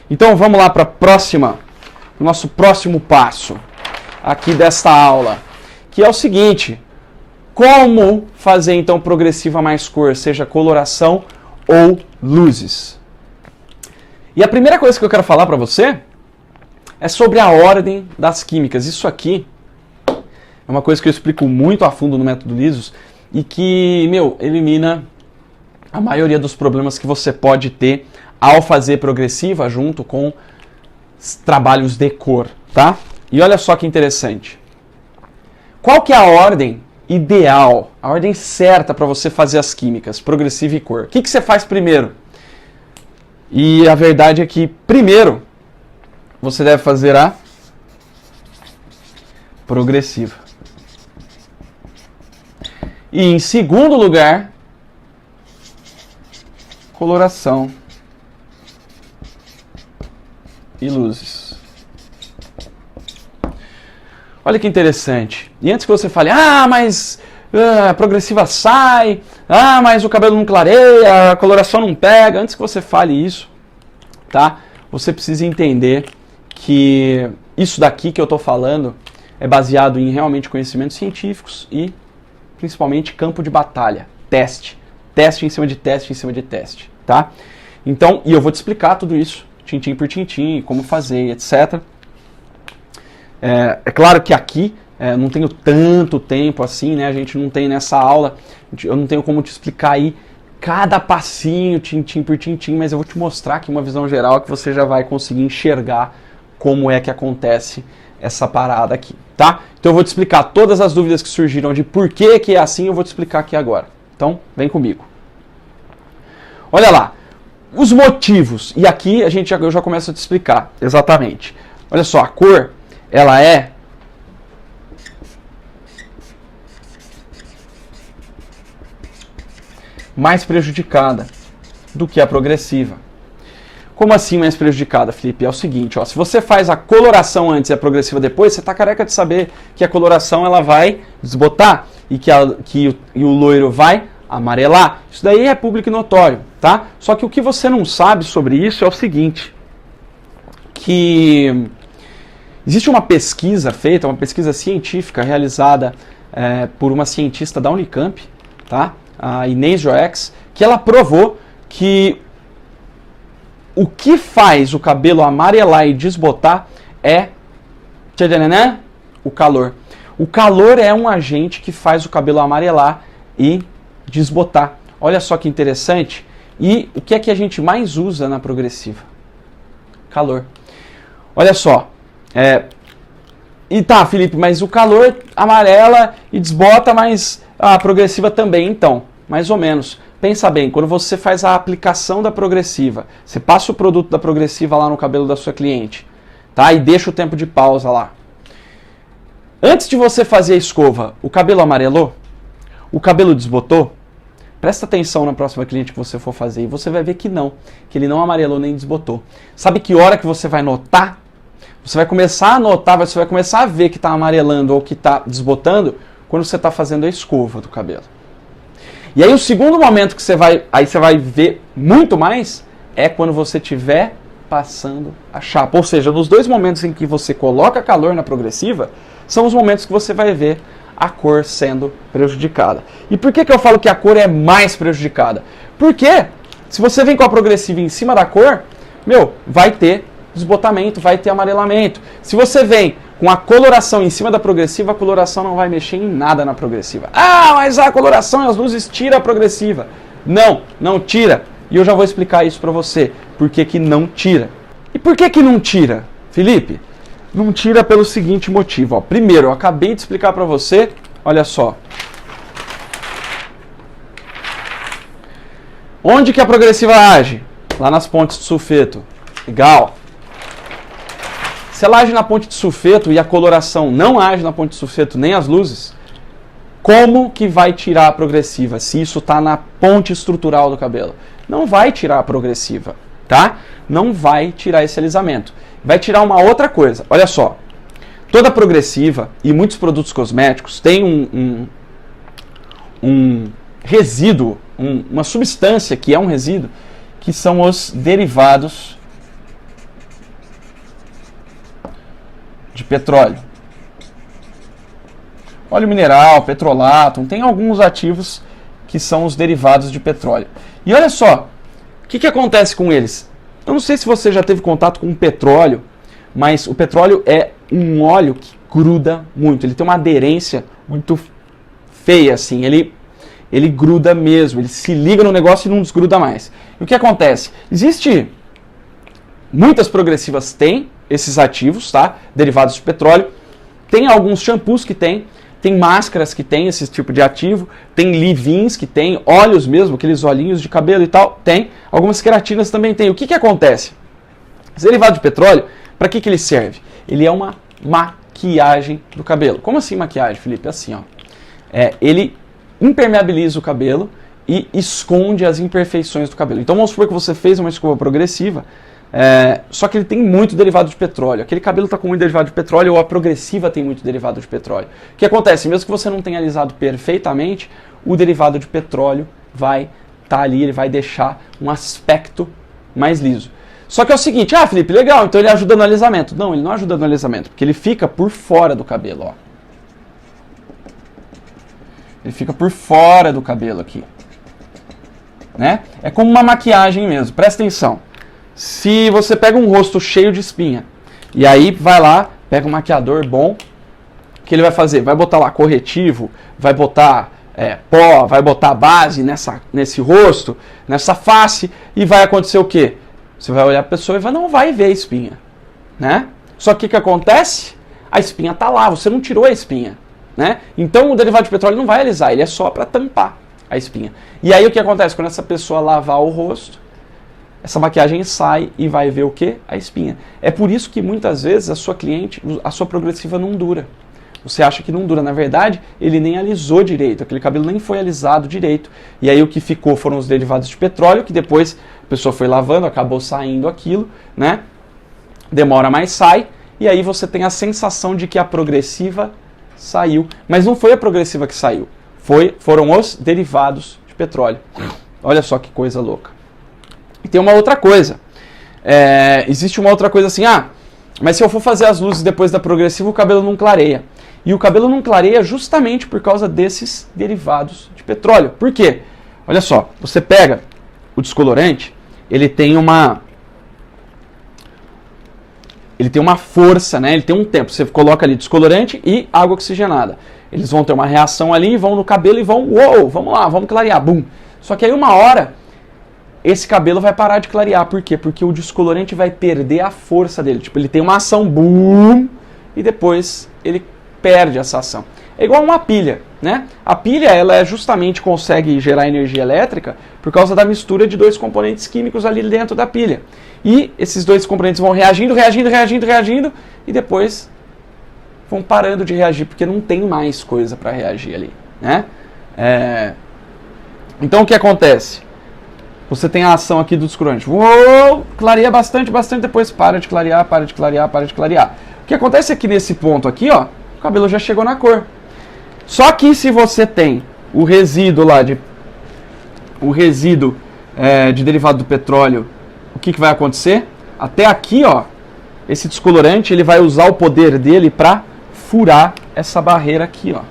Então vamos lá para o nosso próximo passo aqui desta aula, que é o seguinte: como fazer então progressiva mais cor, seja coloração ou luzes. E a primeira coisa que eu quero falar para você é sobre a ordem das químicas. Isso aqui é uma coisa que eu explico muito a fundo no método Lisos e que, elimina a maioria dos problemas que você pode ter ao fazer progressiva junto com trabalhos de cor, tá? E olha só que interessante. Qual que é a ordem ideal, a ordem certa para você fazer as químicas, progressiva e cor? O que você faz primeiro? E a verdade é que, primeiro, você deve fazer a progressiva. E, em segundo lugar, coloração e luzes. Olha que interessante. E antes que você fale, mas a progressiva sai, mas o cabelo não clareia, a coloração não pega. Antes que você fale isso, tá? Você precisa entender que isso daqui que eu estou falando é baseado em realmente conhecimentos científicos e principalmente campo de batalha, teste. Teste em cima de teste, em cima de teste, tá? Então, e eu vou te explicar tudo isso, tintim por tintim, como fazer, etc. É claro que aqui não tenho tanto tempo assim, né? A gente não tem nessa aula, eu não tenho como te explicar aí cada passinho, tintim por tintim, mas eu vou te mostrar aqui uma visão geral que você já vai conseguir enxergar como é que acontece essa parada aqui, tá? Então eu vou te explicar todas as dúvidas que surgiram de por que é assim, eu vou te explicar aqui agora. Então, vem comigo. Olha lá, os motivos, e aqui eu já começo a te explicar exatamente. Olha só, a cor, ela é mais prejudicada do que a progressiva. Como assim mais prejudicada, Felipe? É o seguinte, se você faz a coloração antes e a progressiva depois, você está careca de saber que a coloração ela vai desbotar e que o loiro vai amarelar. Isso daí é público e notório, tá? Só que o que você não sabe sobre isso é o seguinte, que existe uma pesquisa feita, uma pesquisa científica realizada por uma cientista da Unicamp, tá? A Inês Joex, que ela provou que o que faz o cabelo amarelar e desbotar é o calor. O calor é um agente que faz o cabelo amarelar e desbotar. Olha só que interessante. E o que é que a gente mais usa na progressiva? Calor. Olha só. E tá, Felipe, mas o calor amarela e desbota, mas a progressiva também, então. Mais ou menos. Pensa bem, quando você faz a aplicação da progressiva, você passa o produto da progressiva lá no cabelo da sua cliente, tá? E deixa o tempo de pausa lá. Antes de você fazer a escova, o cabelo amarelou? O cabelo desbotou? Presta atenção na próxima cliente que você for fazer e você vai ver que não, que ele não amarelou nem desbotou. Sabe que hora que você vai notar? Você vai começar a notar, você vai começar a ver que está amarelando ou que está desbotando quando você está fazendo a escova do cabelo. E aí o segundo momento que você vai ver muito mais é quando você estiver passando a chapa. Ou seja, nos dois momentos em que você coloca calor na progressiva, são os momentos que você vai ver a cor sendo prejudicada. E por que eu falo que a cor é mais prejudicada? Porque se você vem com a progressiva em cima da cor, vai ter desbotamento, vai ter amarelamento. Se você vem com a coloração em cima da progressiva, a coloração não vai mexer em nada na progressiva. Mas a coloração e as luzes tira a progressiva. Não, não tira. E eu já vou explicar isso para você. Por que que não tira? E por que que não tira, Felipe? Não tira pelo seguinte motivo. Primeiro, eu acabei de explicar para você, olha só. Onde que a progressiva age? Lá nas pontes de sulfeto. Legal. Se ela age na ponte de sulfeto e a coloração não age na ponte de sulfeto nem as luzes, como que vai tirar a progressiva se isso está na ponte estrutural do cabelo? Não vai tirar a progressiva, tá? Não vai tirar esse alisamento. Vai tirar uma outra coisa. Olha só, toda progressiva e muitos produtos cosméticos têm um resíduo, uma substância que é um resíduo, que são os derivados de petróleo. Óleo mineral, petrolato, tem alguns ativos que são os derivados de petróleo. E olha só, o que acontece com eles? Eu não sei se você já teve contato com o petróleo, mas o petróleo é um óleo que gruda muito. Ele tem uma aderência muito feia, assim. Ele gruda mesmo, ele se liga no negócio e não desgruda mais. E o que acontece? Muitas progressivas têm esses ativos, tá? Derivados de petróleo. Tem alguns shampoos que tem máscaras que tem esse tipo de ativo, tem leave-ins que tem, óleos mesmo, aqueles olhinhos de cabelo e tal, tem. Algumas queratinas também tem. O que acontece? Esse derivado de petróleo, para que ele serve? Ele é uma maquiagem do cabelo. Como assim maquiagem, Felipe? Assim, ó. Ele impermeabiliza o cabelo e esconde as imperfeições do cabelo. Então vamos supor que você fez uma escova progressiva, só que ele tem muito derivado de petróleo. Aquele cabelo está com muito derivado de petróleo, ou a progressiva tem muito derivado de petróleo. O que acontece? Mesmo que você não tenha alisado perfeitamente, o derivado de petróleo vai estar ali, ele vai deixar um aspecto mais liso. Só que é o seguinte, Felipe, legal, então ele ajuda no alisamento. Não, ele não ajuda no alisamento, porque ele fica por fora do cabelo, ó. Ele fica por fora do cabelo aqui, né? É como uma maquiagem mesmo, presta atenção. Se você pega um rosto cheio de espinha, e aí vai lá, pega um maquiador bom, o que ele vai fazer? Vai botar lá corretivo, vai botar pó, vai botar base nesse rosto, nessa face, e vai acontecer o quê? Você vai olhar a pessoa e não vai ver a espinha, né? Só que o que acontece? A espinha tá lá, você não tirou a espinha, né? Então o derivado de petróleo não vai alisar, ele é só para tampar a espinha. E aí o que acontece? Quando essa pessoa lavar o rosto, essa maquiagem sai e vai ver o quê? A espinha. É por isso que muitas vezes a sua cliente, a sua progressiva não dura. Você acha que não dura. Na verdade, ele nem alisou direito, aquele cabelo nem foi alisado direito. E aí o que ficou foram os derivados de petróleo, que depois a pessoa foi lavando, acabou saindo aquilo, né? Demora, mas sai. E aí você tem a sensação de que a progressiva saiu. Mas não foi a progressiva que saiu. Foram os derivados de petróleo. Olha só que coisa louca. E tem uma outra coisa. Existe uma outra coisa assim, mas se eu for fazer as luzes depois da progressiva, o cabelo não clareia. E o cabelo não clareia justamente por causa desses derivados de petróleo. Por quê? Olha só, você pega o descolorante, ele tem uma força, né? Ele tem um tempo. Você coloca ali descolorante e água oxigenada. Eles vão ter uma reação ali, vão no cabelo e vão, vamos lá, vamos clarear, bum. Só que aí uma hora, esse cabelo vai parar de clarear. Por quê? Porque o descolorante vai perder a força dele. Tipo, ele tem uma ação, bum, e depois ele perde essa ação. É igual uma pilha, né? A pilha, ela justamente consegue gerar energia elétrica por causa da mistura de dois componentes químicos ali dentro da pilha. E esses dois componentes vão reagindo, e depois vão parando de reagir, porque não tem mais coisa para reagir ali, né? Então o que acontece? Você tem a ação aqui do descolorante. Clareia bastante, depois para de clarear. O que acontece é que nesse ponto aqui, ó, o cabelo já chegou na cor. Só que se você tem o resíduo lá de derivado do petróleo, o que vai acontecer? Até aqui, ó, esse descolorante ele vai usar o poder dele para furar essa barreira aqui, ó.